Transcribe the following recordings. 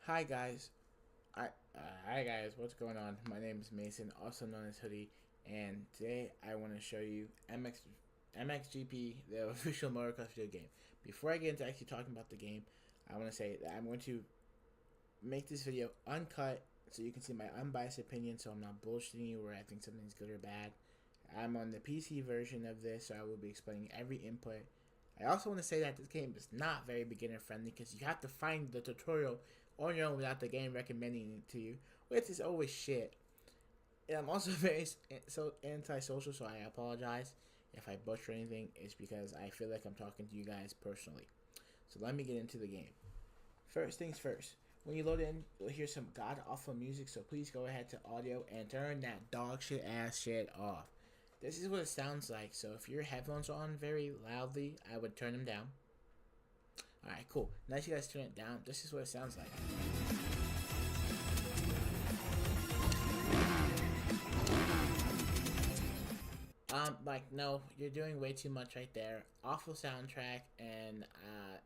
Hi guys, hi guys, what's going on? My name is Mason, also known as Hoodie, and today I want to show you Mxgp, the official motocross video game. Before I get into actually talking about the game, I want to say that I'm going to make this video uncut so you can see my unbiased opinion, so I'm not bullshitting you where I think something's good or bad. I'm on the PC version of this, so I will be explaining every input. I also want to say that this game is not very beginner friendly because you have to find the tutorial on your own without the game recommending it to you, which is always shit. And I'm also very so antisocial, so I apologize if I butcher anything. It's because I feel like I'm talking to you guys personally. So let me get into the game. First things first. When you load in, you'll hear some god awful music, so please go ahead to audio and turn that dog shit ass shit off. This is what it sounds like, so if your headphones are on very loudly, I would turn them down. Alright, cool. Now that you guys turn it down, this is what it sounds like. No, you're doing way too much right there. Awful soundtrack, and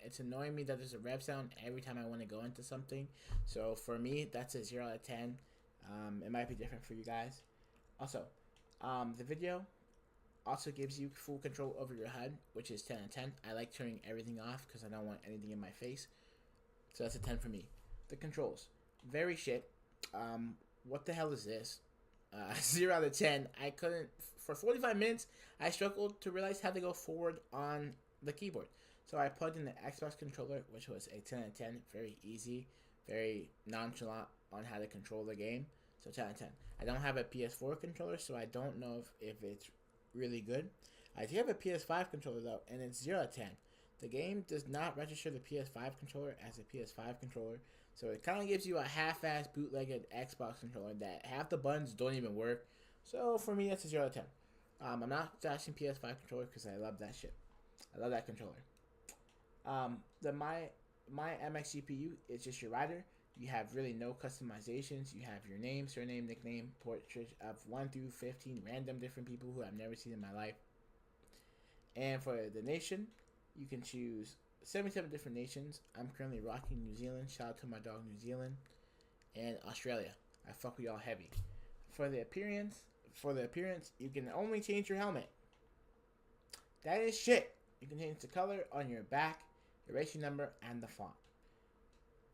it's annoying me that there's a rev sound every time I want to go into something. So for me, that's a 0 out of 10. It might be different for you guys. Also, the video also gives you full control over your HUD, which is 10 out of 10. I like turning everything off because I don't want anything in my face. So that's a 10 for me. The controls, very shit. What the hell is this? 0 out of 10. I couldn't, for 45 minutes, I struggled to realize how to go forward on the keyboard. So I plugged in the Xbox controller, which was a 10 out of 10. Very easy, very nonchalant on how to control the game. So 10 out of 10. I don't have a PS4 controller, so I don't know if it's really good. I do have a PS5 controller though, and it's 0 out of 10. The game does not register the PS5 controller as a PS5 controller, so it kind of gives you a half-ass bootlegged Xbox controller that half the buttons don't even work. So for me, that's a 0 out of 10. I'm not dashing PS5 controller because I love that shit. I love that controller. My MX GPU is just your rider. You have really no customizations. You have your name, surname, nickname, portrait of 1 through 15 random different people who I've never seen in my life. And for the nation, you can choose 77 different nations. I'm currently rocking New Zealand. Shout out to my dog New Zealand. And Australia. I fuck with y'all heavy. For the appearance, you can only change your helmet. That is shit. You can change the color on your back, your racing number, and the font.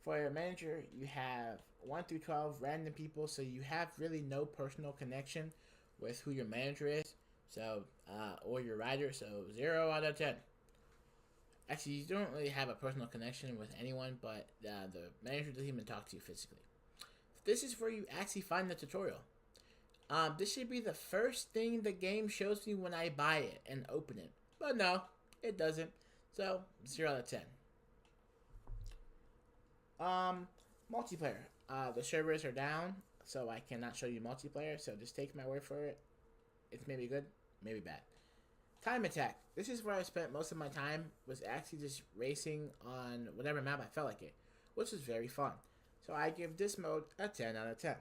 For your manager, you have 1 through 12 random people, so you have really no personal connection with who your manager is, so or your rider, so 0 out of 10. Actually, you don't really have a personal connection with anyone, but the manager doesn't even talk to you physically. This is where you actually find the tutorial. This should be the first thing the game shows me when I buy it and open it, but no, it doesn't, so 0 out of 10. Multiplayer. The servers are down, so I cannot show you multiplayer, so just take my word for it. It's maybe good, maybe bad. Time attack. This is where I spent most of my time, was actually just racing on whatever map I felt like it, which was very fun. So I give this mode a 10 out of 10.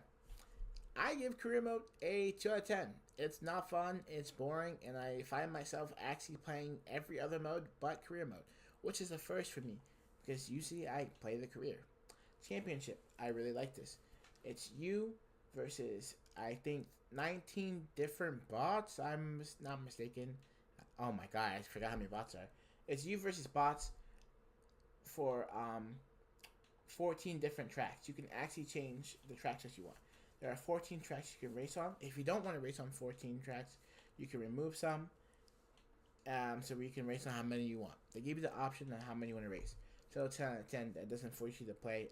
I give career mode a 2 out of 10. It's not fun, it's boring, and I find myself actually playing every other mode but career mode, which is a first for me, because usually I play the career. Championship. I really like this. It's you versus, I think, 19 different bots. I'm not mistaken. Oh my god, I forgot how many bots are. It's you versus bots for 14 different tracks. You can actually change the tracks that you want. There are 14 tracks you can race on. If you don't want to race on 14 tracks, you can remove some. So you can race on how many you want. They give you the option on how many you want to race. So 10 out of 10, that doesn't force you to play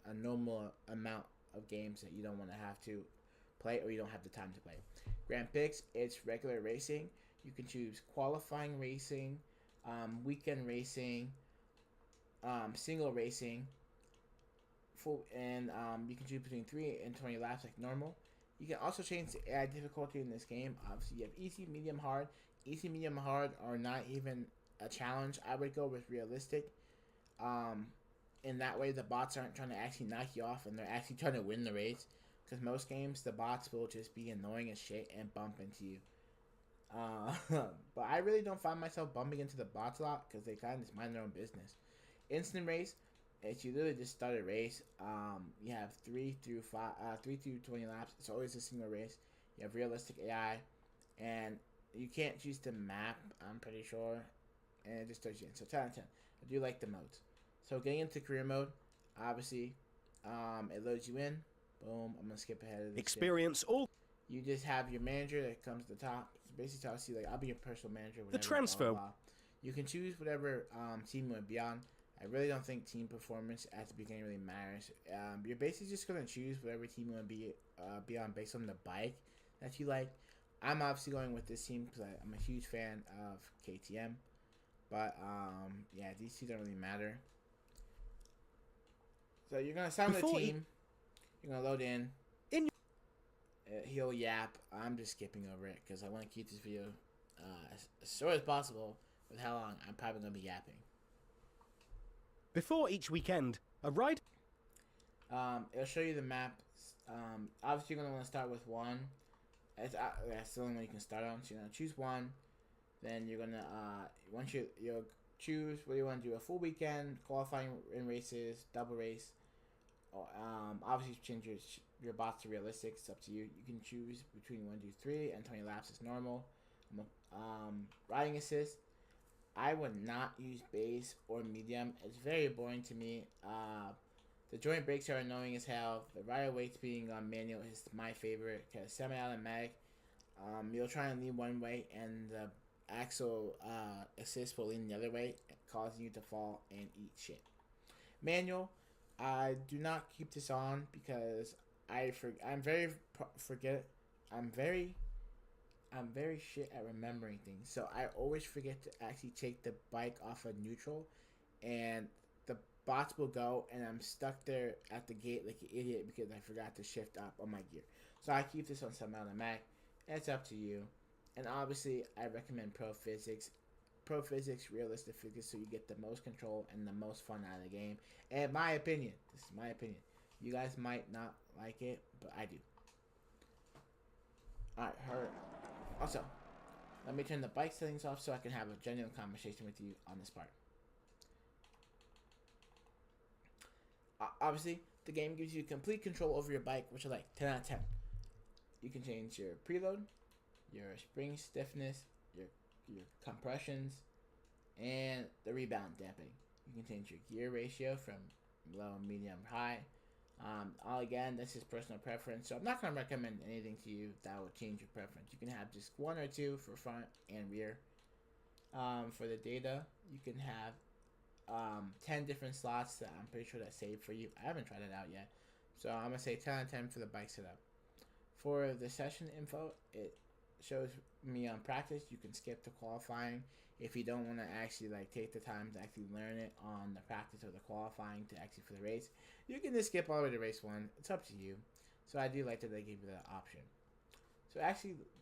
a normal amount of games that you don't want to have to play or you don't have the time to play. Grand Prix, it's regular racing. You can choose qualifying racing, weekend racing, single racing, and you can choose between 3 and 20 laps like normal. You can also change the AI difficulty in this game. Obviously, you have easy, medium, hard. Easy, medium, hard are not even a challenge. I would go with realistic. In that way, the bots aren't trying to actually knock you off, and they're actually trying to win the race. Because most games, the bots will just be annoying as shit and bump into you. But I really don't find myself bumping into the bots a lot because they kind of just mind their own business. Instant race, It's you literally just start a race. You have 3 through 20 laps. It's always a single race. You have realistic AI, and you can't choose the map. I'm pretty sure, and it just throws you in. So 10 out of 10. I do like the modes. So getting into career mode, obviously, it loads you in. Boom. I'm gonna skip ahead of this. Experience shit. all. You just have your manager that comes to the top. So basically tells you like I'll be your personal manager. Whatever, The transfer. blah, blah, blah. You can choose whatever team you want to be on. I really don't think team performance at the beginning really matters. You're basically just gonna choose whatever team you want to be on based on the bike that you like. I'm obviously going with this team because I'm a huge fan of KTM. But yeah, these two don't really matter. So you're gonna sign with a team. You're gonna load in. He'll yap. I'm just skipping over it because I want to keep this video as short as possible. With how long I'm probably gonna be yapping. Before each weekend, a ride. It'll show you the map. Obviously you're gonna want to start with one. That's the only one you can start on. So you're gonna choose one. Then you're gonna once you'll choose what you want to do: a full weekend, qualifying in races, double race. Obviously change your bots to realistic. It's up to you. You can choose between 1, 2, 3, and 20 laps is normal. Riding assist. I would not use base or medium. It's very boring to me. The joint brakes are annoying as hell. The rider weights being on manual is my favorite because semi-automatic. You'll try and lean one way and the axle assist will lean the other way, causing you to fall and eat shit. Manual. I do not keep this on because I'm very shit at remembering things. So I always forget to actually take the bike off of neutral, and the bots will go, and I'm stuck there at the gate like an idiot because I forgot to shift up on my gear. So I keep this on semi-automatic. It's up to you. And obviously, I recommend Pro Physics. Pro Physics, realistic physics, so you get the most control and the most fun out of the game. And my opinion, this is my opinion. You guys might not like it, but I do. Alright, also, let me turn the bike settings off so I can have a genuine conversation with you on this part. Obviously, the game gives you complete control over your bike, which I like. 10 out of 10. You can change your preload, your spring stiffness, your compressions, and the rebound damping. You can change your gear ratio from low, medium, high. Again, this is personal preference, so I'm not going to recommend anything to you that will change your preference. You can have just 1 or 2 for front and rear. For the data, you can have 10 different slots that I'm pretty sure that's saved for you. I haven't tried it out yet, so I'm going to say 10 out of 10 for the bike setup. For the session info, it shows me on practice. You can skip the qualifying if you don't want to actually take the time to actually learn it on the practice or the qualifying to actually for the race. You can just skip all the way to race 1. It's up to you. So I do like that they give you that option.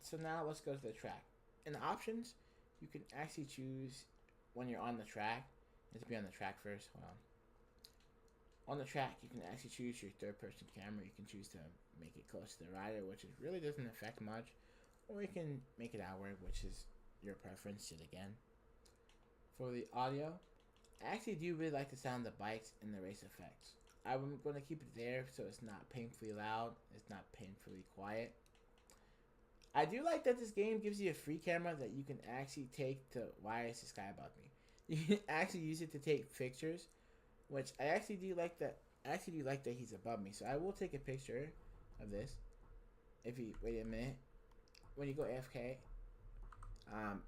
So now let's go to the track. In the options, you can actually choose when you're on the track. Let's be on the track first. Hold on. On the track, you can actually choose your third-person camera. You can choose to make it close to the rider, which really doesn't affect much. Or you can make it outward, which is your preference yet again. For the audio, I actually do really like the sound of the bikes and the race effects. I'm going to keep it there so it's not painfully loud. It's not painfully quiet. I do like that this game gives you a free camera that you can actually take to... Why is this guy above me? You can actually use it to take pictures, which I actually do like that. I actually do like that he's above me. So I will take a picture of this. If you... Wait a minute. When you go AFK,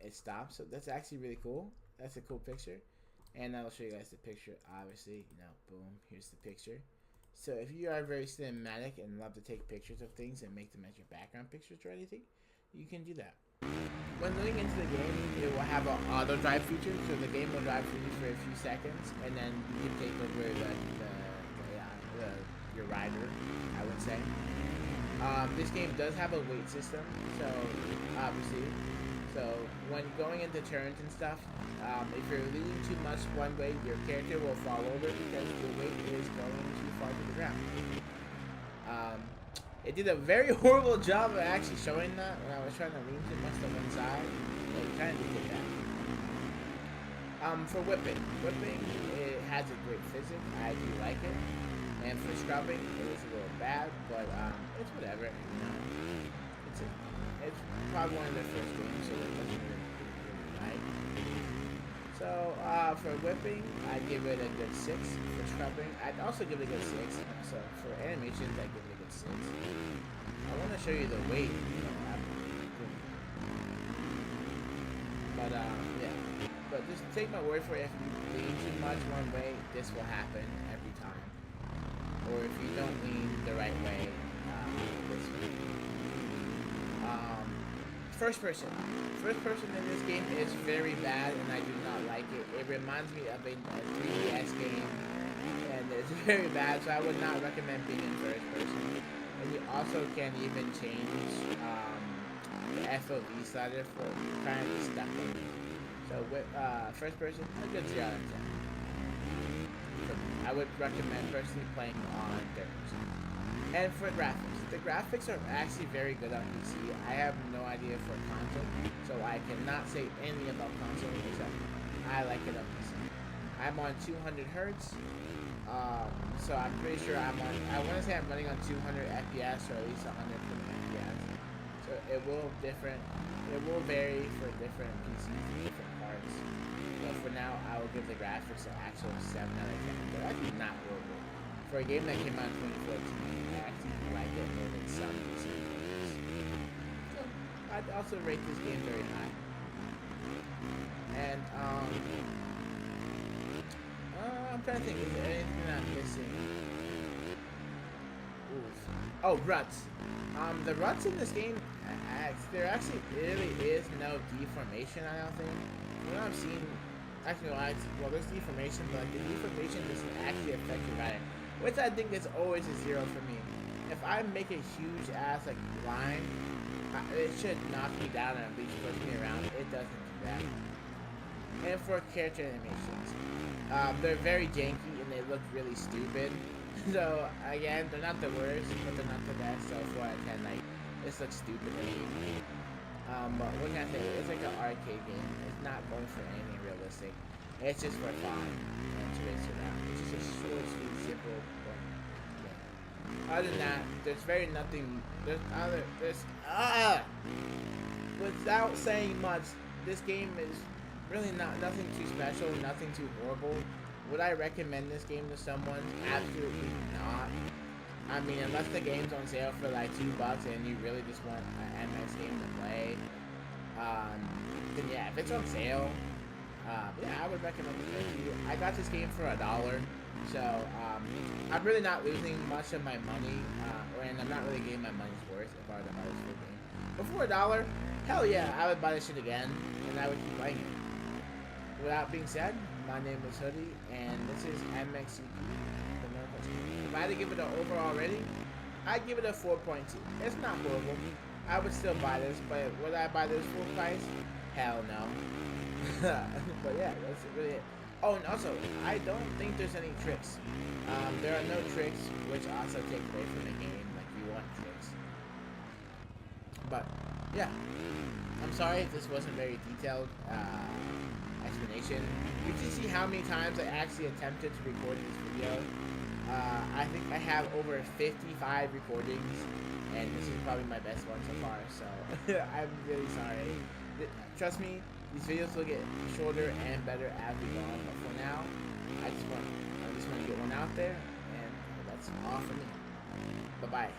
it stops. So that's actually really cool. That's a cool picture. And I'll show you guys the picture. Obviously, boom, here's the picture. So if you are very cinematic and love to take pictures of things and make them as your background pictures or anything, you can do that. When loading into the game, it will have an auto drive feature. So the game will drive for you for a few seconds, and then you can take over your rider, I would say. This game does have a weight system, so obviously. So when going into turns and stuff, if you're leaning too much one way, your character will fall over because your weight is going too far to the ground. It did a very horrible job of actually showing that when I was trying to lean too much to one side. So it kind of did that. For whipping, it has a great physics. I do like it. And for scrubbing, it is a little bad, but it's whatever. You know, it's probably one of their first games, so it doesn't really like. So for whipping, I give it a good 6. For scrubbing, I'd also give it a good 6. So for animations, I give it a good 6. I want to show you the weight. You know, but yeah. But just take my word for it. If you lean too much one way, this will happen every time. Or if you don't lean the right way, this way. First person. First person in this game is very bad, and I do not like it. It reminds me of a 3DS game, and it's very bad, so I would not recommend being in first person. And you also can even change the FOV slider for kind of stuck in it. So with first person, a good 0 out of 10. I would recommend personally playing on third person. And for graphics, the graphics are actually very good on PC. I have no idea for console, so I cannot say anything about console except I like it on PC. I'm on 200 hertz, so I'm pretty sure I want to say I'm running on 200 FPS or at least 120 FPS. So it will vary for different PCs and different parts. But for now, I will give the graphics an actual 7 out of 10. They're actually not horrible. For a game that came out in 2014, I actually like it more than some PC games. So I'd also rate this game very high. And I'm trying to think, is there anything I'm missing? Oof. Oh, ruts. The ruts in this game, there actually really is no deformation, I don't think. You know, I've seen, actually, well, there's deformation, but the deformation doesn't actually affect your rider, which I think is always a 0 for me. If I make a huge ass, like, line, it should knock me down and at least push me around. It doesn't do that. And for character animations, they're very janky and they look really stupid. So again, they're not the worst, but they're not the best. So 4 out of 10, like, this looks stupid to me. But what can I say? It's like an arcade game. It's not going for anything realistic. It's just for fun and to race around. It's just a short, sweet, simple game. Other than that, there's nothing. Without saying much, this game is really nothing too special, nothing too horrible. Would I recommend this game to someone? Absolutely not. I mean, unless the game's on sale for like $2 and you really just want an MX game to play, then yeah, if it's on sale, yeah, I would recommend it to you. I got this game for $1, so I'm really not losing much of my money, and I'm not really getting my money's worth if I were to buy this full game. But for $1, hell yeah, I would buy this shit again, and I would keep playing it. Without being said, my name is Hoodie, and this is Mxgp. If I had to give it an overall rating, I'd give it a 4.2. It's not horrible. I would still buy this, but would I buy this full price? Hell no. But yeah, that's really it. Oh, and also, I don't think there's any tricks. There are no tricks, which also take away from the game. Like, you want tricks. But, yeah. I'm sorry if this wasn't very detailed explanation. You can see how many times I actually attempted to record this video. I think I have over 55 recordings, and this is probably my best one so far, so I'm really sorry. Trust me, these videos will get shorter and better as we go on, but for now, I just want to get one out there, and that's all for me. Bye-bye.